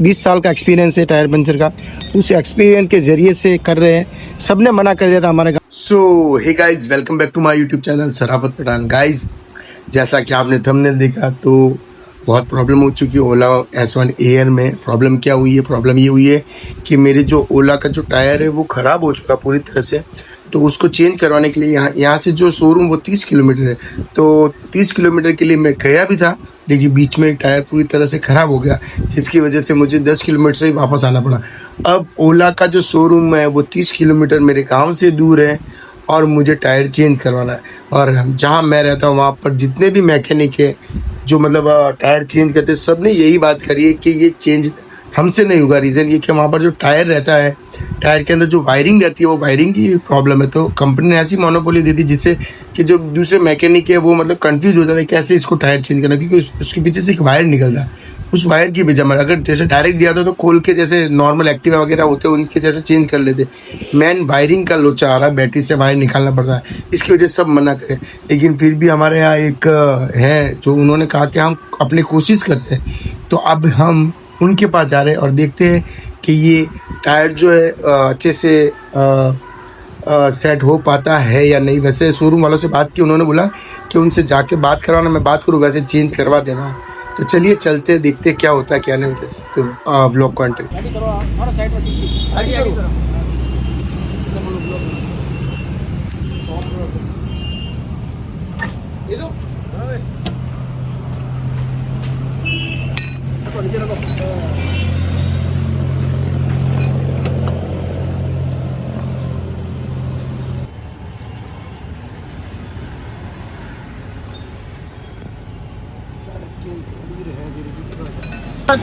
20 साल का एक्सपीरियंस है टायर पंचर का, उस एक्सपीरियंस के ज़रिए से कर रहे हैं। सब ने मना कर दिया था हमारे। So hey guys, welcome back to my YouTube channel Sarafat Pathan. Guys, जैसा कि आपने थंबनेल देखा तो बहुत प्रॉब्लम हो चुकी है ओला S1 एयर में। प्रॉब्लम क्या हुई है? प्रॉब्लम ये हुई है कि मेरे जो ओला का जो टायर है वो ख़राब हो चुका पूरी तरह से। तो उसको चेंज करवाने के लिए यहाँ से जो शोरूम वो 30 किलोमीटर है, तो 30 किलोमीटर के लिए मैं गया भी था, लेकिन बीच में टायर पूरी तरह से ख़राब हो गया, जिसकी वजह से मुझे 10 किलोमीटर से ही वापस आना पड़ा। अब ओला का जो शोरूम है वो 30 किलोमीटर मेरे गाँव से दूर है और मुझे टायर चेंज करवाना है। और जहाँ मैं रहता हूँ वहाँ पर जितने भी मैकेनिक है जो मतलब टायर चेंज करते, सब ने यही बात करी है कि ये चेंज हमसे नहीं होगा। रीज़न ये कि वहाँ पर जो टायर रहता है, टायर के अंदर जो वायरिंग रहती है वो वायरिंग की प्रॉब्लम है। तो कंपनी ने ऐसी मोनोपोली दी थी जिससे कि जो दूसरे मैकेनिक है वो मतलब कंफ्यूज हो जाता है कैसे इसको टायर चेंज करना, क्योंकि उसके पीछे से एक वायर निकलता है। उस वायर की वजह में अगर जैसे डायरेक्ट दिया था तो खोल के जैसे नॉर्मल एक्टिवा वगैरह होते हैं उनके जैसे चेंज कर लेते। मेन वायरिंग का लोचा आ रहा है, बैटरी से वायर निकालना पड़ता है, इसकी वजह से सब मना करें। लेकिन फिर भी हमारे यहाँ एक है जो उन्होंने कहा कि हम अपनी कोशिश करते हैं। तो अब हम उनके पास जा रहे हैं और देखते हैं कि ये टायर जो है अच्छे से सेट हो पाता है या नहीं। वैसे शोरूम वालों से बात की, उन्होंने बोला कि उनसे जाके बात करवाना, मैं बात करूँ, वैसे चेंज करवा देना। तो चलिए चलते देखते क्या होता है क्या नहीं होता है। तो व्लॉग कॉन्टेक्ट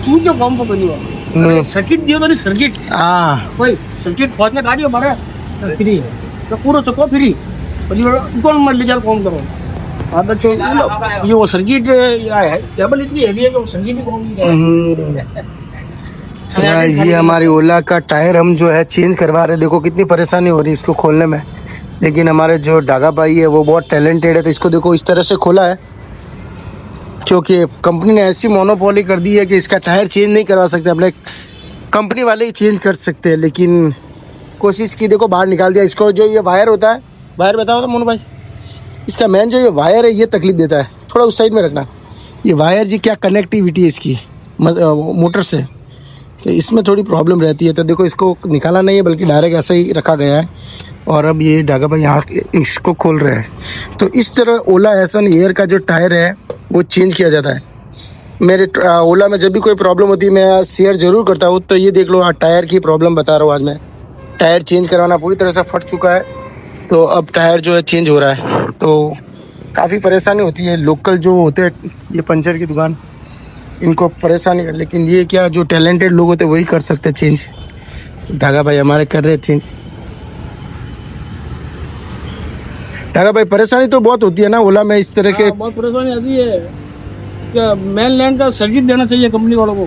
तू जो काम पकड़ी सर्किट दियो तो सर्किट कोई सर्किट खोजने गाड़ी हमारे फ्री है तो पूरा तो को फ्री कौन मर ले जा कौन करो आधा चो ये वो सर्किट है केबल इतनी हैवी है कि वो सर्किट ये हमारी ओला का टायर हम जो है चेंज करवा रहे हैं। देखो कितनी परेशानी हो रही है इसको खोलने में, लेकिन हमारे जो डागा भाई है वो बहुत टैलेंटेड है। तो इसको देखो इस तरह से खोला है क्योंकि कंपनी ने ऐसी मोनोपोली कर दी है कि इसका टायर चेंज नहीं करवा सकते, अपने कंपनी वाले ही चेंज कर सकते हैं। लेकिन कोशिश की, देखो बाहर निकाल दिया। इसको जो ये वायर होता है, वायर बताओ तो मोनू भाई, इसका मेन जो ये वायर है ये तकलीफ देता है। थोड़ा उस साइड में रखना। ये वायर जी क्या कनेक्टिविटी है इसकी मोटर से, तो इसमें थोड़ी प्रॉब्लम रहती है। तो देखो इसको निकाला नहीं है बल्कि डायरेक्ट ऐसे ही रखा गया है। और अब ये डागा भाई यहाँ इसको खोल रहे हैं। तो इस तरह ओला S1 एयर का जो टायर है वो चेंज किया जाता है। मेरे ओला में जब भी कोई प्रॉब्लम होती है मैं शेयर ज़रूर करता हूँ। तो ये देख लो, टायर की प्रॉब्लम बता रहा हूँ आज मैं। टायर चेंज करवाना पूरी तरह से फट चुका है, तो अब टायर जो है चेंज हो रहा है। तो काफ़ी परेशानी होती है। लोकल जो होते हैं ये पंचर की दुकान, इनको परेशानी है, लेकिन ये क्या जो टैलेंटेड लोग होते हैं वही कर सकते हैं चेंज। डागा भाई हमारे कर रहे चेंज। डागा भाई परेशानी तो बहुत होती है ना ओला में इस तरह के? बहुत परेशानी आती है। क्या मेन लाइन का सर्किट देना चाहिए कंपनी वालों को।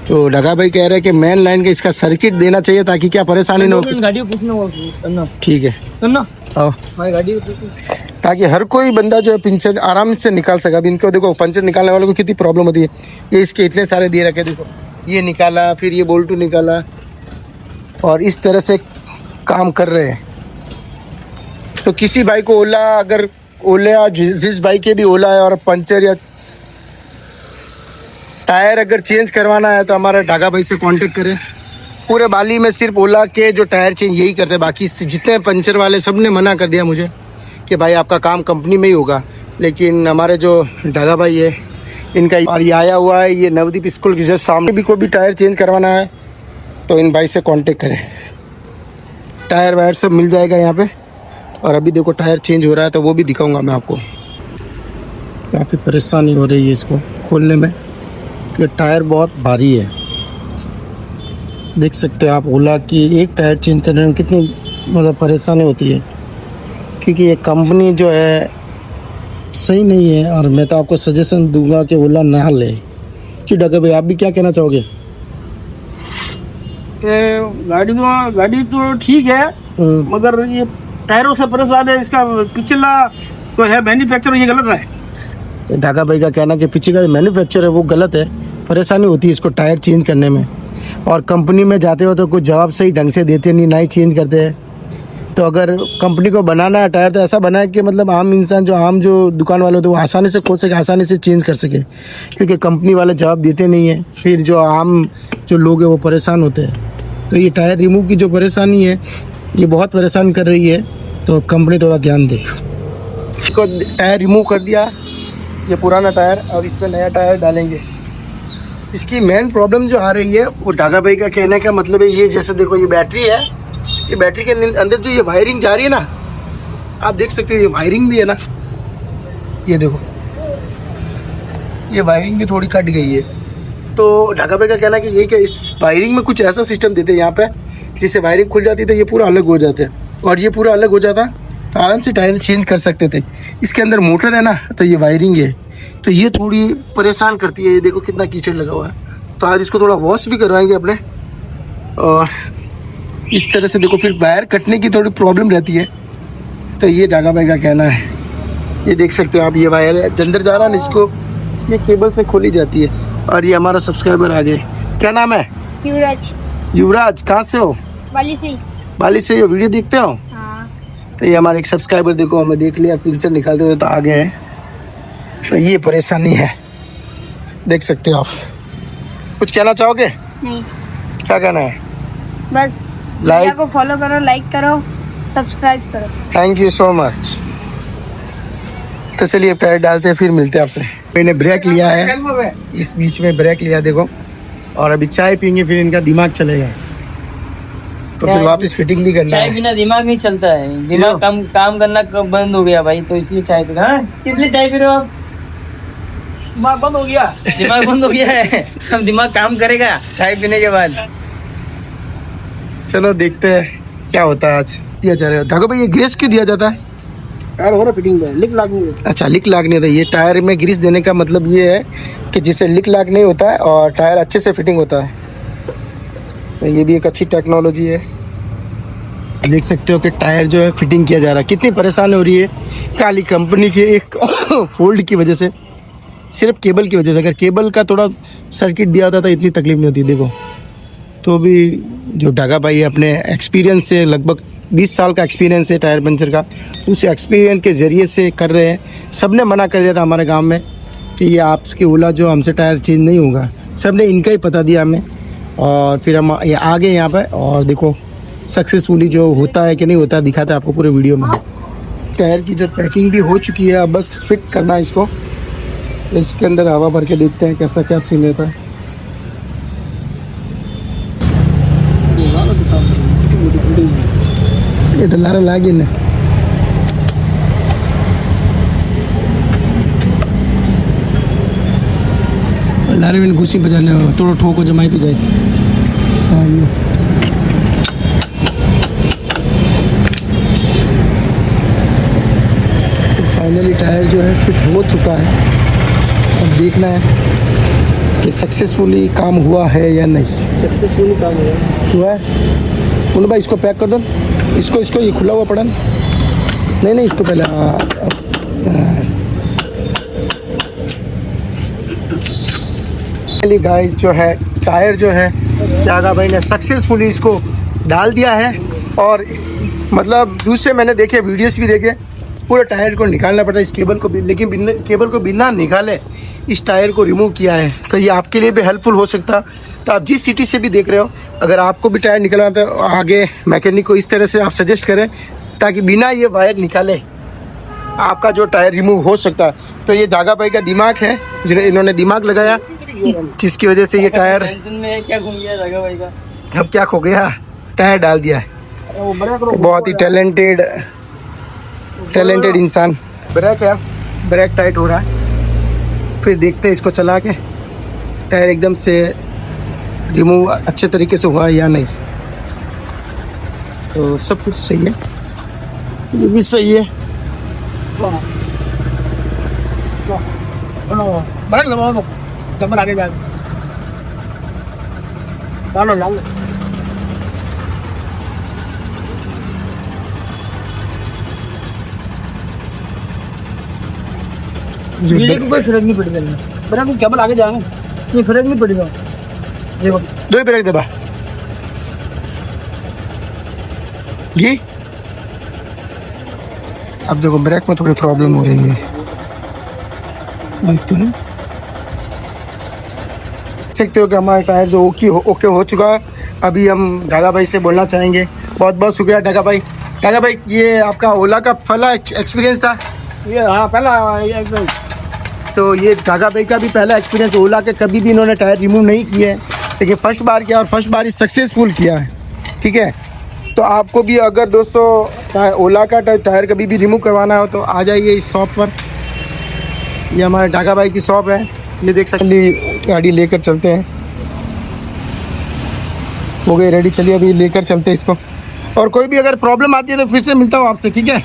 तो डागा भाई कह रहे हैं कि मेन लाइन का इसका सर्किट देना चाहिए ताकि क्या परेशानी ना हो। गाड़ी पूछना ठीक है करना गाड़ी ताकि हर कोई बंदा जो है पंचर आराम से निकाल सके। अब इनको देखो पंचर निकालने वालों को कितनी प्रॉब्लम होती है। ये इसके इतने सारे दे रखे, देखो ये निकाला, फिर ये बोल्टू निकाला, और इस तरह से काम कर रहे हैं। तो किसी भाई को ओला, अगर ओला जिस भाई के भी ओला है और पंचर या टायर अगर चेंज करवाना है तो हमारे डागा भाई से कांटेक्ट करें। पूरे बाली में सिर्फ ओला के जो टायर चेंज यही करते हैं, बाकी जितने पंचर वाले सब ने मना कर दिया मुझे कि भाई आपका काम कंपनी में ही होगा। लेकिन हमारे जो डागा भाई है इनका, और ये आया हुआ है ये नवदीप स्कूल के जस्ट सामने, भी कोई भी टायर चेंज करवाना है तो इन भाई से कांटेक्ट करें। टायर वायर सब मिल जाएगा यहाँ पे। और अभी देखो टायर चेंज हो रहा है तो वो भी दिखाऊंगा मैं आपको। काफ़ी परेशानी हो रही है इसको खोलने में कि टायर बहुत भारी है। देख सकते हो आप ओला की एक टायर चेंज करने में कितनी मतलब परेशानी होती है, क्योंकि ये कंपनी जो है सही नहीं है। और मैं तो आपको सजेशन दूंगा कि ओला ना ले। क्यों डागा भाई आप भी क्या कहना चाहोगे? गाड़ी तो ठीक है मगर ये टायरों से परेशान है। इसका पिछला तो है मैन्युफैक्चर, ये गलत है। डागा भाई का कहना कि पीछे का मैन्युफैक्चर है वो गलत है। परेशानी होती है इसको टायर चेंज करने में। और कंपनी में जाते हो तो कुछ जवाब सही ढंग से देते नहीं, ना ही चेंज करते हैं। तो अगर कंपनी को बनाना है टायर तो ऐसा बनाए कि मतलब आम इंसान जो दुकान वाले होते हैं वो आसानी से खोल सके, आसानी से चेंज कर सके, क्योंकि कंपनी वाले जवाब देते नहीं है। फिर जो आम जो लोग हैं वो परेशान होते हैं। तो ये टायर रिमूव की जो परेशानी है ये बहुत परेशान कर रही है, तो कंपनी थोड़ा ध्यान दे। इसको टायर रिमूव कर दिया, ये पुराना टायर, और इसमें नया टायर डालेंगे। इसकी मेन प्रॉब्लम जो आ रही है वो ढाका भाई का कहने का मतलब है ये, जैसे देखो ये बैटरी है, ये बैटरी के अंदर जो ये वायरिंग जा रही है ना, आप देख सकते हो ये वायरिंग भी है ना, ये देखो ये वायरिंग भी थोड़ी कट गई है। तो ढाका भाई का कहना है कि ये क्या इस वायरिंग में कुछ ऐसा सिस्टम देते हैं यहाँ पे जिससे वायरिंग खुल जाती है तो ये पूरा अलग हो जाता है, और ये पूरा अलग हो जाता तो आराम से टायर चेंज कर सकते थे। इसके अंदर मोटर है ना, तो ये वायरिंग है, तो ये थोड़ी परेशान करती है। ये देखो कितना कीचड़ लगा हुआ है, तो आज इसको थोड़ा वॉश भी करवाएंगे अपने। और इस तरह से देखो फिर वायर कटने की थोड़ी प्रॉब्लम रहती है, तो ये ढाका भाई का कहना है। ये देख सकते हो आप, ये वायर अंदर जा रहा है ना, इसको ये केबल से खोली जाती है। और ये हमारा सब्सक्राइबर आ गए, क्या नाम है? युवराज। युवराज, कहाँ से हो? बाली से। बाली से। ये वीडियो देखते हो? हाँ। तो ये हमारे एक सब्सक्राइबर देखो, हमें देख लिया, पिक्चर निकालते हुए तो आ गए हैं। तो ये परेशानी है, देख सकते हो आप। कुछ कहना चाहोगे? नहीं। क्या कहना है? बस लाइक को फॉलो करो, लाइक करो, सब्सक्राइब करो। Thank you so much. तो चलिए अब टायर डालते हैं, फिर मिलते हैं आपसे। मैंने ब्रेक लिया है, इस बीच में ब्रेक लिया देखो, और अभी चाय पीएंगे, फिर इनका दिमाग चलेगा, तो फिर वापस फिटिंग भी करना चाय है। बिना दिमाग नहीं चलता है, दिमाग काम करना बंद हो गया भाई, तो इसलिए चाय पी। हाँ, किस लिए चाय पी रहे हो आप? दिमाग बंद हो गया। दिमाग बंद हो गया है। हम दिमाग काम करेगा चाय पीने के बाद। चलो देखते हैं क्या होता है आज। दिया जा रहा है ढाका भाई, ये ग्रीस क्यों दिया जाता है? टायर हो रहा फिटिंग में, लिक लागू है। अच्छा, लिक लागने होता है। ये टायर में ग्रीस देने का मतलब ये है कि जिससे लिक लाग नहीं होता है और टायर अच्छे से फिटिंग होता है। तो ये भी एक अच्छी टेक्नोलॉजी है। देख सकते हो कि टायर जो है फिटिंग किया जा रहा है, कितनी परेशानी हो रही है काली कंपनी के एक फोल्ड की वजह से, सिर्फ केबल की वजह से। अगर केबल का थोड़ा सर्किट दिया होता तो इतनी तकलीफ नहीं होती। देखो, तो भी जो ढाका भाई है अपने एक्सपीरियंस से, लगभग 20 साल का एक्सपीरियंस है टायर पंचर का, उस एक्सपीरियंस के ज़रिए से कर रहे हैं। सब ने मना कर दिया था हमारे गांव में कि ये आपकी ओला जो हमसे टायर चेंज नहीं होगा, सब ने इनका ही पता दिया हमें। और फिर हम ये आ गए यहाँ पर, और देखो सक्सेसफुली जो होता है कि नहीं होता है दिखाता है आपको पूरे वीडियो में। टायर की जो पैकिंग भी हो चुकी है, अब बस फिट करना है इसको। इसके अंदर हवा भर के देखते हैं कैसा क्या सीन रहता है। ये तो लारा लागे ना, लारे में घुसी बजाने थोड़ा ठोको जमाई पे जाए। हाँ, ये तो फाइनली टायर जो है फिट हो चुका है। अब देखना है कि सक्सेसफुली काम हुआ है या नहीं। सक्सेसफुली काम हुआ है। बोलो भाई, इसको पैक कर दो, इसको ये खुला हुआ पड़ा नहीं, इसको पहले गाइस जो है टायर जो है ढाका भाई ने सक्सेसफुली इसको डाल दिया है। और मतलब दूसरे मैंने देखे वीडियोस भी देखे, पूरे टायर को निकालना पड़ता है इस केबल को भी, लेकिन केबल को बिना निकाले इस टायर को रिमूव किया है। तो ये आपके लिए भी हेल्पफुल हो सकता। तो आप जिस सिटी से भी देख रहे हो, अगर आपको भी टायर निकलवाना है तो आगे मैकेनिक को इस तरह से आप सजेस्ट करें ताकि बिना ये वायर निकाले आपका जो टायर रिमूव हो सकता है। तो ये ढाका भाई का दिमाग है, जिन्हें इन्होंने दिमाग लगाया, जिसकी वजह से ये टायर टेंशन में क्या घूम गया ढाका भाई का। अब क्या खो गया, टायर डाल दिया है। तो बहुत ही टैलेंटेड इंसान। ब्रेक है, ब्रेक टाइट हो रहा है, फिर देखते हैं इसको चला के टायर एकदम से रिमूव अच्छे तरीके से हुआ या नहीं। तो सब कुछ सही है, ये भी सही है। जब आगे जाए डालो डालो। वीडियो को कोई फर्क नहीं पड़ता। बेटा तुम केबल आगे जाएंगे। ये फर्क नहीं पड़ेगा। देखो दो ही ब्रेक दबा घी। अब देखो ब्रेक में थोड़ी प्रॉब्लम हो रही है, देखते हैं। देख सकते हो कि हमारा टायर जो ओके हो चुका है। अभी हम ढाका भाई से बोलना चाहेंगे। बहुत बहुत शुक्रिया ढाका भाई। ढाका भाई, ये आपका ओला का पहला एक्सपीरियंस था? ये हाँ पहला एकदम। तो ये ढाका भाई का भी पहला एक्सपीरियंस। ओला के कभी भी इन्होंने टायर रिमूव नहीं किए हैं, लेकिन फर्स्ट बार किया और फर्स्ट बार ही सक्सेसफुल किया है। ठीक है, तो आपको भी अगर दोस्तों ओला का टायर कभी भी रिमूव करवाना हो तो आ जाइए इस शॉप पर। ये हमारे ढाका भाई की शॉप है। ये देख सकते हैं, गाड़ी लेकर चलते हैं। हो गई रेडी, चलिए अभी लेकर चलते हैं इसको। और कोई भी अगर प्रॉब्लम आती है तो फिर से मिलता हूँ आपसे, ठीक है।